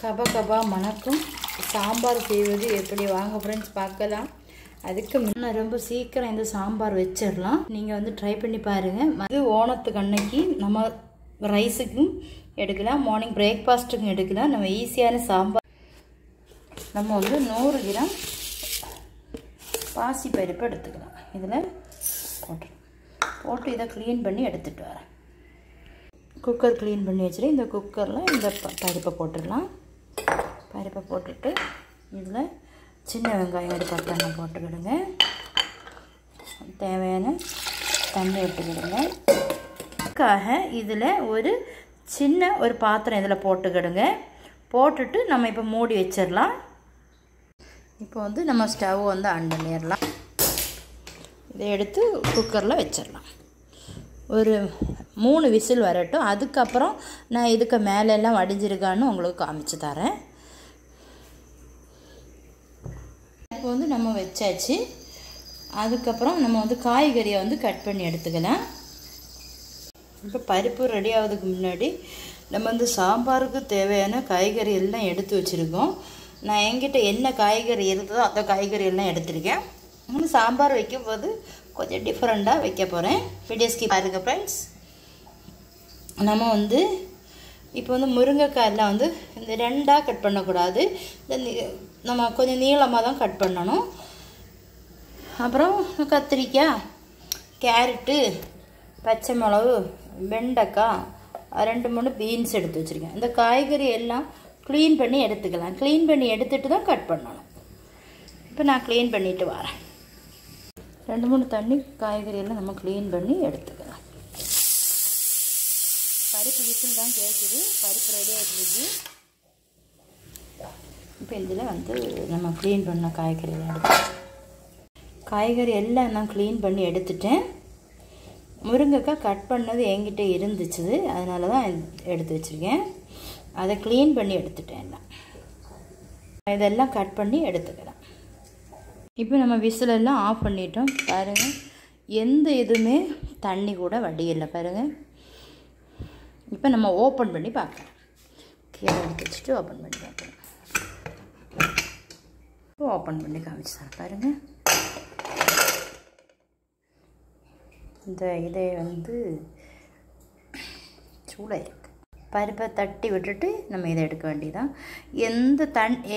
கபா கபா மணக்கும் சாம்பார் செய்வது எப்படி வாங்க ஃப்ரெண்ட்ஸ் பார்க்கலாம். அதுக்கு முன்ன ரொம்ப சீக்கிரம் இந்த சாம்பார் வச்சிடலாம். நீங்கள் வந்து ட்ரை பண்ணி பாருங்கள். அது ஓணத்துக்கு அன்னைக்கு நம்ம ரைஸுக்கும் எடுக்கலாம், மார்னிங் பிரேக்ஃபாஸ்ட்டுக்கும் எடுக்கலாம். நம்ம ஈஸியான சாம்பார். நம்ம வந்து 100 கிராம் பாசி பருப்பு எடுத்துக்கலாம். இதில் போட்டு இதை க்ளீன் பண்ணி எடுத்துகிட்டு வரேன். குக்கர் க்ளீன் பண்ணி வச்சுட்டு இந்த குக்கரில் இந்த பருப்பை போட்டுடலாம். பருப்பை போட்டுட்டு இதில் சின்ன வெங்காயம் ஒரு 10 போட்டுக்கிடுங்க. தேவையான தண்ணி விட்டுக்கிடுங்க. அதுக்காக இதில் ஒரு சின்ன ஒரு பாத்திரம் இதில் போட்டுக்கிடுங்க. போட்டுட்டு நம்ம இப்போ மூடி வச்சிடலாம். இப்போ வந்து நம்ம ஸ்டவ் வந்து ஆன் பண்ணிடலாம். இதை எடுத்து குக்கரில் வச்சிடலாம். ஒரு 3 விசில் வரட்டும். அதுக்கப்புறம் நான் இதுக்கு மேலெல்லாம் வடிஞ்சிருக்கான்னு உங்களுக்கு காமிச்சு தரேன். இப்போ வந்து நம்ம வச்சாச்சு. அதுக்கப்புறம் நம்ம வந்து காய்கறியை வந்து கட் பண்ணி எடுத்துக்கலாம். இப்போ பருப்பு ரெடி ஆகிறதுக்கு முன்னாடி நம்ம வந்து சாம்பாருக்கு தேவையான காய்கறி எல்லாம் எடுத்து வச்சுருக்கோம். நான் என்கிட்ட என்ன காய்கறி இருந்ததோ அந்த காய்கறி எல்லாம் எடுத்திருக்கேன். சாம்பார் வைக்கும்போது கொஞ்சம் டிஃப்ரெண்ட்டாக வைக்க போகிறேன். வீடியோஸ்க்கு பாருங்கள் ஃப்ரெண்ட்ஸ். நம்ம வந்து இப்போ வந்து முருங்கைக்காயெல்லாம் வந்து இந்த 2ஆக கட் பண்ணக்கூடாது. நம்ம கொஞ்சம் நீளமாக தான் கட் பண்ணணும். அப்புறம் கத்திரிக்காய், கேரட்டு, பச்சை மிளகு, வெண்டைக்காய், 2-3 பீன்ஸ் எடுத்து வச்சுருக்கேன். இந்த காய்கறி எல்லாம் க்ளீன் பண்ணி எடுத்துக்கலாம். க்ளீன் பண்ணி எடுத்துகிட்டு தான் கட் பண்ணணும். இப்போ நான் க்ளீன் பண்ணிவிட்டு வரேன். 2-3 தண்ணி காய்கறியெல்லாம் நம்ம க்ளீன் பண்ணி எடுத்துக்கலாம். பருப்பு விசில் தான் கேட்குது. பருப்பு ரெடி ஆகிடுச்சு. இப்போ இதில் வந்து நம்ம க்ளீன் பண்ண காய்கறியெல்லாம் காய்கறி எல்லாம் நான் க்ளீன் பண்ணி எடுத்துட்டேன். முருங்கைக்காய் கட் பண்ணது என்கிட்ட இருந்துச்சு, அதனால தான் எடுத்து வச்சுருக்கேன். அதை க்ளீன் பண்ணி எடுத்துட்டேன். எல்லாம் இதெல்லாம் கட் பண்ணி எடுத்துக்கலாம். இப்போ நம்ம விசிலெல்லாம் ஆஃப் பண்ணிட்டோம். பாருங்கள், எந்த இதுவுமே தண்ணி கூட வடியில்லை பாருங்கள். இப்போ நம்ம ஓப்பன் பண்ணி பார்க்கலாம். கீழே எடுத்து வச்சுட்டு ஓப்பன் பண்ணி பார்க்கலாம். ஓப்பன் பண்ணி காமிச்சுதான் பாருங்கள். இந்த இதை வந்து சூடாக இருக்குது. பருப்பை தட்டி விட்டுட்டு நம்ம இதை எடுக்க வேண்டியதான்.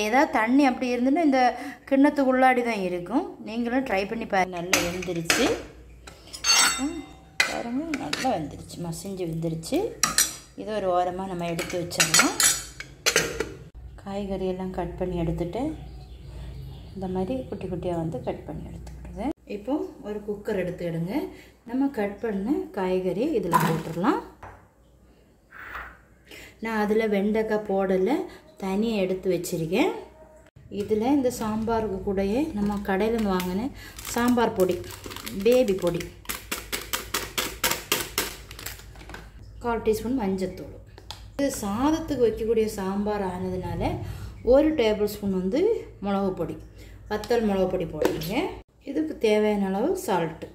ஏதாவது தண்ணி அப்படி இருந்துன்னா இந்த கிண்ணத்துக்குள்ளாடி தான் இருக்கும். நீங்களும் ட்ரை பண்ணி பாருங்கள். நல்லா வெந்துருச்சு பாருங்கள். நல்லா வெந்துருச்சு, மசிஞ்சு வெந்துருச்சு. இது ஒரு ஓரமாக நம்ம எடுத்து வச்சிடலாம். காய்கறியெல்லாம் கட் பண்ணி எடுத்துகிட்டு இந்த மாதிரி குட்டி குட்டியாக வந்து கட் பண்ணி எடுத்துக்கிடுங்க. இப்போ ஒரு குக்கர் எடுத்துக்கிடுங்க. நம்ம கட் பண்ண காய்கறி இதில் போட்டுடலாம். நான் அதில் வெண்டைக்காய் போடலை, தனியாக எடுத்து வச்சுருக்கேன். இதில் இந்த சாம்பாருக்கு கூடயே நம்ம கடையில் வாங்கின சாம்பார் பொடி, பேபி பொடி, 1/4 டீஸ்பூன் மஞ்சத்தூள். இது சாதத்துக்கு வைக்கக்கூடிய சாம்பார் ஆனதுனால 1 டேபிள் ஸ்பூன் வந்து மிளகு பொடி, வத்தல் மிளகு பொடி போடுறீங்க. இதுக்கு தேவையான அளவு சால்ட்டு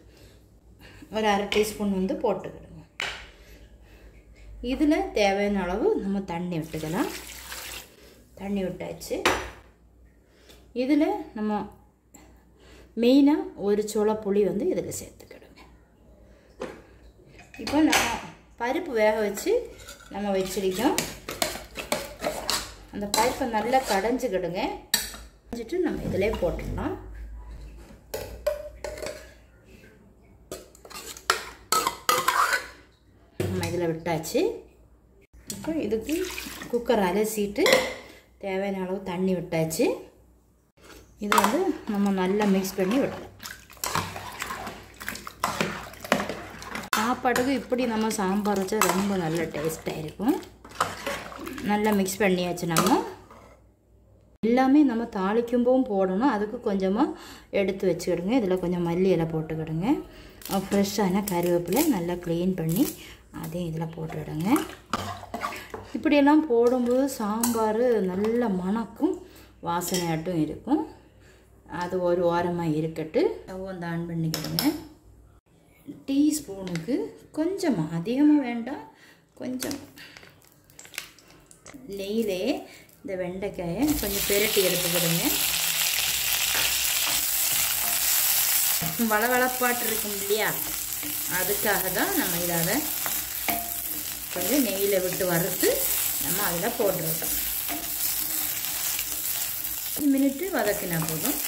ஒரு 1/2 டீஸ்பூன் வந்து போட்டுக்கிடுங்க. இதில் தேவையான அளவு நம்ம தண்ணி விட்டுக்கலாம். தண்ணி விட்டாச்சு. இதில் நம்ம மெயினாக ஒரு சொலை புளி வந்து இதில் சேர்த்துக்கிடுங்க. இப்போ நம்ம பருப்பு வேக வச்சு நம்ம வச்சிருக்கோம். அந்த பருப்பை நல்லா கடைஞ்சிக்கிடுங்க. கடைஞ்சிட்டு நம்ம இதிலே போட்டுடலாம். நம்ம இதில் விட்டாச்சு. இப்போ இதுக்கு குக்கர் அலசிட்டு தேவையான அளவு தண்ணி விட்டாச்சு. இது வந்து நம்ம நல்லா மிக்ஸ் பண்ணி விடலாம். சாப்பாட்டுக்கு இப்படி நம்ம சாம்பார் வச்சா ரொம்ப நல்ல டேஸ்ட்டாக இருக்கும். நல்லா மிக்ஸ் பண்ணியாச்சு. நம்ம எல்லாமே நம்ம தாளிக்கும்போதும் போடணும். அதுக்கு கொஞ்சமாக எடுத்து வச்சுக்கிடுங்க. இதில் கொஞ்சம் மல்லி இலை போட்டுக்கிடுங்க. ஃப்ரெஷ்ஷான கருவேப்பிலை நல்லா க்ளீன் பண்ணி அதையும் இதில் போட்டுவிடுங்க. இப்படியெல்லாம் போடும்போது சாம்பார் நல்ல மணக்கும், வாசனையாட்டும் இருக்கும். அது ஒரு ஓரமாக இருக்கட்டு. வந்து ஆன் பண்ணிக்கிடுங்க. டீஸ்பூனுக்கு கொஞ்சமாக, அதிகமாக வேண்டாம், கொஞ்சம் நெய்யிலே இந்த வெண்டைக்காயை கொஞ்சம் பெரட்டி எடுத்துக்கிடுங்க. வளவளப்பாட்டு இருக்கும் இல்லையா, அதுக்காக தான் நம்ம இதை கொஞ்சம் நெய்யில் விட்டு வறுத்து நம்ம அதில் போட்டுருக்கோம். 1 மினிட்டு வதக்கினா போதும்.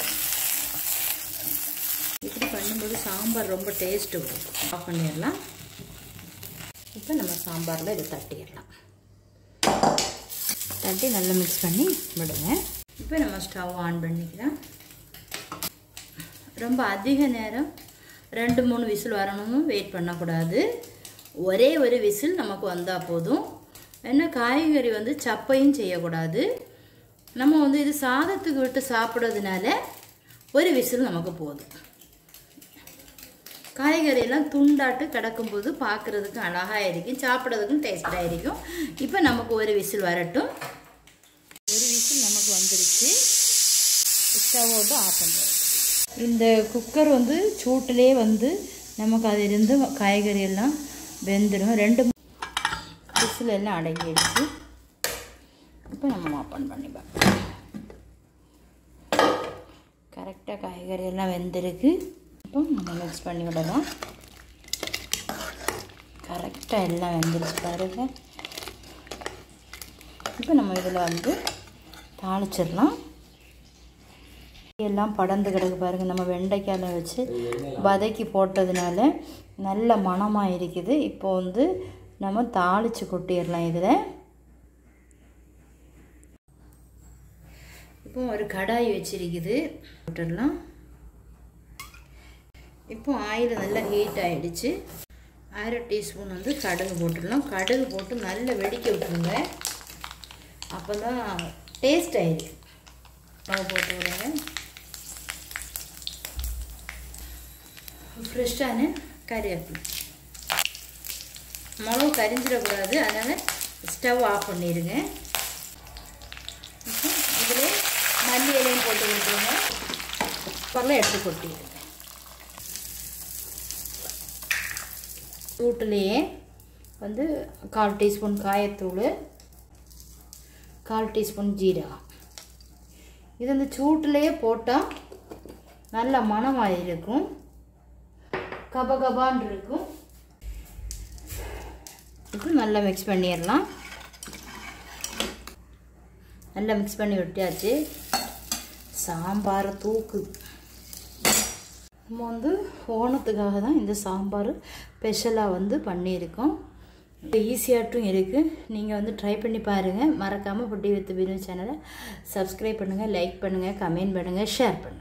இப்படி பண்ணும்போது சாம்பார் ரொம்ப டேஸ்ட்டு வரும். ஆஃப் பண்ணிடலாம். இப்போ நம்ம சாம்பாரில் இதை தட்டிடலாம். தட்டி நல்லா மிக்ஸ் பண்ணி விடுங்க. இப்போ நம்ம ஸ்டவ் ஆன் பண்ணிக்கலாம். ரொம்ப அதிக நேரம் 2-3 விசில் வரணும்னு வெயிட் பண்ணக்கூடாது. ஒரே ஒரு விசில் நமக்கு வந்தால் போதும். ஏன்னா காய்கறி வந்து சப்பையும் செய்யக்கூடாது. நம்ம வந்து இது சாதத்துக்கு விட்டு சாப்பிட்றதுனால ஒரு விசில் நமக்கு போதும். காய்கறியெல்லாம் துண்டாட்டு கிடக்கும்போது பார்க்குறதுக்கு அழகாக இருக்கும், சாப்பிட்றதுக்கும் டேஸ்ட்டாக இருக்கும். இப்போ நமக்கு ஒரு விசில் வரட்டும். ஒரு விசில் நமக்கு வந்துருச்சு. ஸ்டவ்வோடு ஆஃப் பண்ணுறோம். இந்த குக்கர் வந்து சூட்டிலே வந்து நமக்கு அதிலிருந்து காய்கறி எல்லாம் வெந்துடும். 2 விசில் எல்லாம் அடங்கிடுச்சு. இப்போ நம்ம ஓப்பன் பண்ணி பார்க்கலாம். கரெக்டாக காய்கறி எல்லாம் வெந்திருக்கு. இப்போ நம்ம மிக்ஸ் பண்ணி விடலாம். கரெக்டாக எல்லாம் வெந்துருச்சு பாருங்க. இப்போ நம்ம இதில் வந்து தாளிச்சிடலாம். எல்லாம் படர்ந்து கிடக்கு பாருங்கள். நம்ம வெண்டைக்காயில் வச்சு வதக்கி போட்டதுனால நல்ல மணமாக இருக்குது. இப்போ வந்து நம்ம தாளித்து கொட்டிடலாம். இதில் இப்போ ஒரு கடாய் வச்சிருக்குது, போட்டுடலாம். இப்போ ஆயில் நல்லா ஹீட் ஆகிடுச்சு. 1/2 டீஸ்பூன் வந்து கடுகு போட்டுடலாம். கடுகு போட்டு நல்லா வெடிக்க விட்டுருங்க. அப்போ தான் டேஸ்ட் ஆகிடுச்சு. மாவு போட்டு விடுங்க. ஃப்ரெஷ்ஷான கறிவேப்பிலை. மிளகு கரிஞ்சிடக்கூடாது, அதனால் ஸ்டவ் ஆஃப் பண்ணிடுங்க. இதில் மல்லி இலையும் போட்டு விட்டுருங்க. பல்ல எடுத்து கொட்டிடுங்க. சூட்டுலேயே வந்து 1/4 டீஸ்பூன் காயத்தூள், 1/4 டீஸ்பூன் ஜீரகம். இது வந்து சூட்டுலேயே போட்டால் நல்ல மணமாக இருக்கும், கபகபான் இருக்கும். இப்போ நல்லா மிக்ஸ் பண்ணிடலாம். நல்லா மிக்ஸ் பண்ணி விட்டாச்சு. சாம்பார் தூக்கு. நம்ம வந்து ஓணத்துக்காக தான் இந்த சாம்பார் ஸ்பெஷலாக வந்து பண்ணியிருக்கோம். இப்போ ஈஸியாகட்டும் இருக்குது. நீங்கள் வந்து ட்ரை பண்ணி பாருங்கள். மறக்காமல் புட்டி வித் பிரிவு சேனலை சப்ஸ்கிரைப் பண்ணுங்கள், லைக் பண்ணுங்கள், கமெண்ட் பண்ணுங்கள், ஷேர் பண்ணுங்கள்.